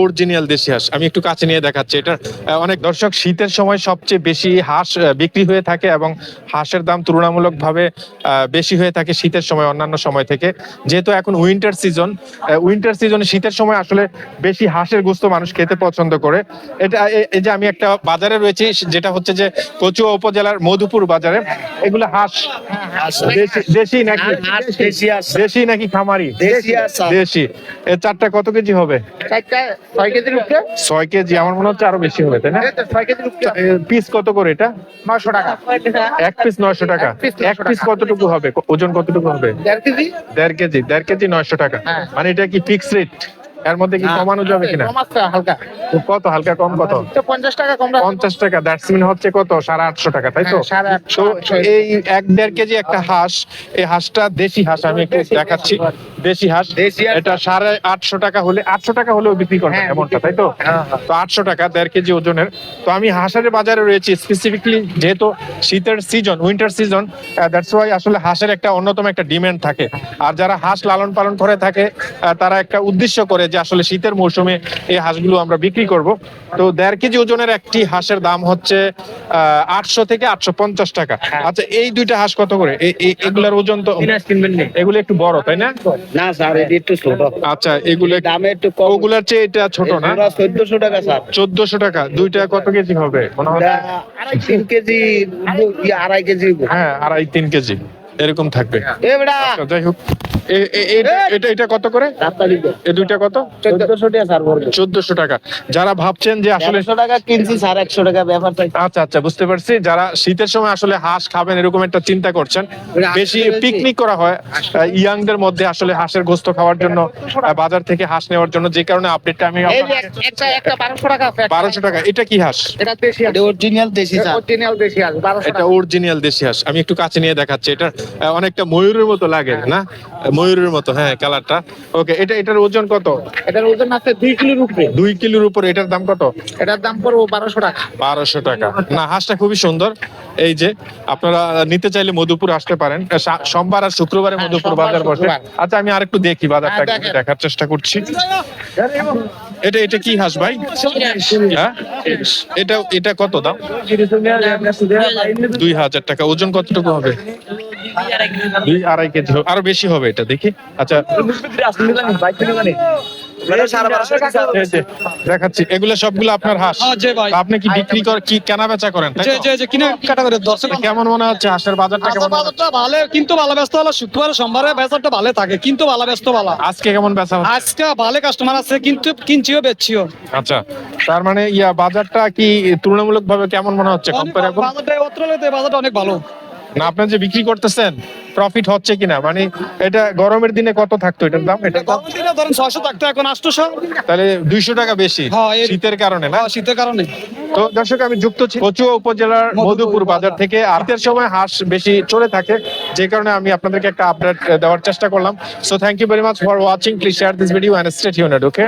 Original দেশি হাঁস আমি একটু কাছে নিয়ে দেখাচ্ছি। এটা অনেক দর্শক শীতের সময় সবচেয়ে বেশি হাঁস বিক্রি হয়ে থাকে এবং হাঁসের দাম তুলনামূলকভাবে বেশি হয়ে থাকে শীতের সময় অন্যান্য সময় থেকে। যেহেতু এখন উইন্টার সিজনে শীতের সময় আসলে বেশি হাঁসের গোস্ত মানুষ খেতে পছন্দ করে। এটা এই যে আমি একটা বাজারে রয়েছি, যেটা হচ্ছে যে কচুয়া উপজেলার মধুপুর বাজারে। এগুলো হাঁস দেশি নাকি দেশি নাকি খামারি? দেশি। এর চারটা কত কেজি হবে? 6 কেজি। আমার মনে হচ্ছে আরো বেশি হবে, তাই না? পিস কত করে এটা? 900 টাকা। এক পিস 900 টাকা। এক পিস কতটুকু হবে, ওজন কতটুকু হবে? 1.5 কেজি 900 টাকা। মানে এটা কি ফিক্স রেট? এর মধ্যে কি কমানো যাবে কিনা? হালকা কত হালকা কম? কত? 50 টাকা কম। 50 টাকা। দ্যাটস মিন হচ্ছে কত? 850 টাকা, তাই তো? তো এই 1.5 কেজি একটা হাঁস, এই হাঁসটা দেশি হাঁস, আমি একটু দেখাচ্ছি। দেশি হাঁস, এটা 850 টাকা হলে 800 টাকা হলেও বিক্রি করবেন এমনটা, তাই তো? তো 800 টাকা 1.5 কেজি ওজনের। তো আমি হাঁসের বাজারে রয়েছি স্পেসিফিকলি যেহেতু শীতের season, winter season, that's why আসলে হাঁসের একটা অন্যতম একটা ডিমান্ড থাকে। আর যারা হাঁস লালন পালন করে থাকে তারা একটা উদ্দেশ্য করে যে আসলে শীতের মৌসুমে এই হাঁসগুলো আমরা বিক্রি করব। তো 1.5 কেজি ওজনের একটি হাঁসের দাম হচ্ছে 800 থেকে 850 টাকা। আচ্ছা, এই দুইটা হাঁস কত করে? এগুলার ওজন তো এগুলো একটু বড়, তাই না? না স্যার, এটা একটু ছোট। আচ্ছা, এগুলো দামে একটু কম। ওগুলার চেয়ে এটা ছোট না? 1400 টাকা স্যার। 1400 টাকা। দুইটা কত কেজি হবে মনে হয়? 3 কেজি, 2.5 কেজি। হ্যাঁ, 2.5-3 কেজি এরকম থাকবে। আচ্ছা, যাই হোক, এটা কত করে? এই দুইটা কত? 1400 টাকা স্যার বলবো। 1400 টাকা। যারা ভাবছেন যে আসলে 100 টাকা কিনছি স্যার, 100 টাকা ব্যাপার। আচ্ছা আচ্ছা, বুঝতে পারছি। যারা শীতের সময় আসলে হাঁস খাবেন এরকম একটা চিন্তা করছেন, বেশি পিকনিক করা হয় ইয়াংদের মধ্যে আসলে হাঁসের গোস্ত খাওয়ার জন্য, বাজার থেকে হাঁস নেওয়ার জন্য, যে কারণে আপডেটটা আমি একটা 1200 টাকা। 1200 টাকা। এটা কি হাঁস? এটা দেশি হাঁস। এটা অরিজিনাল দেশি স্যার। অরিজিনাল দেশি হাঁস 1200 এটা টাকা। অরিজিনাল দেশি হাঁস। আমি একটু কাছে নিয়ে দেখাচ্ছি। এটা অনেকটা ময়ূরের মতো লাগে না? ময়ূরের মতো, হ্যাঁ, কালারটা। ওকে, এটার ওজন কত? এটার ওজন আছে 2 কিলোর উপরে। 2 কিলোর উপরে। এটার দাম কত? এটার দাম পড়বে 1200 টাকা। 1200 টাকা। না, হাঁসটা খুবই সুন্দর। এই যে আপনারা নিতে চাইলে মধুপুর আসতে পারেন। সোমবার আর শুক্রবারে মধুপুর বাজার বসে। আচ্ছা, আমি আরেকটু দেখি বাজারটা, দেখার চেষ্টা করছি। এটা কি হাঁস ভাই? হ্যাঁ, এটা কত দাম? 2000 টাকা। ওজন কতটুকু হবে? 2.5 কেজি। আরো বেশি হবে এটা, দেখি। আচ্ছা, দেখাচ্ছি। এগুলো সবগুলো আপনার হাঁস? আপনি কি বিক্রি কি কেনা বেচা করেন? কেমন মনে হচ্ছে হাঁসের বাজারটা? ভালো, কিন্তু ভালো ব্যস্ত হলো। শুক্রবার সোমবারে বাজারটা ভালো থাকে, কিন্তু ভালো ব্যস্ত ভালো। আজকে কেমন বেচা হচ্ছে? আজকে ভালো কাস্টমার আছে, কিন্তু কিনছিও বেচছিও। আচ্ছা, তার মানে বাজারটা কি তুলনামূলক ভাবে কেমন মনে হচ্ছে? বাজারটা অনেক ভালো না, আপনার যে বিক্রি করতেছেন প্রফিট হচ্ছে কিনা? মানে এটা গরমের দিনে কত থাকতো এটার দাম? এটা ধরেন 600 থাকতো, এখন 800। তাহলে 200 টাকা বেশি শীতের কারণে, না? শীতের কারণে। তো দর্শক, আমি যুক্ত ছি কচুয়া উপজেলার মধুপুর বাজার থেকে। আর শীতের সময় হাঁস বেশি চলে থাকে, যে কারণে আমি আপনাদেরকে একটা আপডেট দেওয়ার চেষ্টা করলাম। So thank you very much for watching. Please share this video and stay tuned. Okay.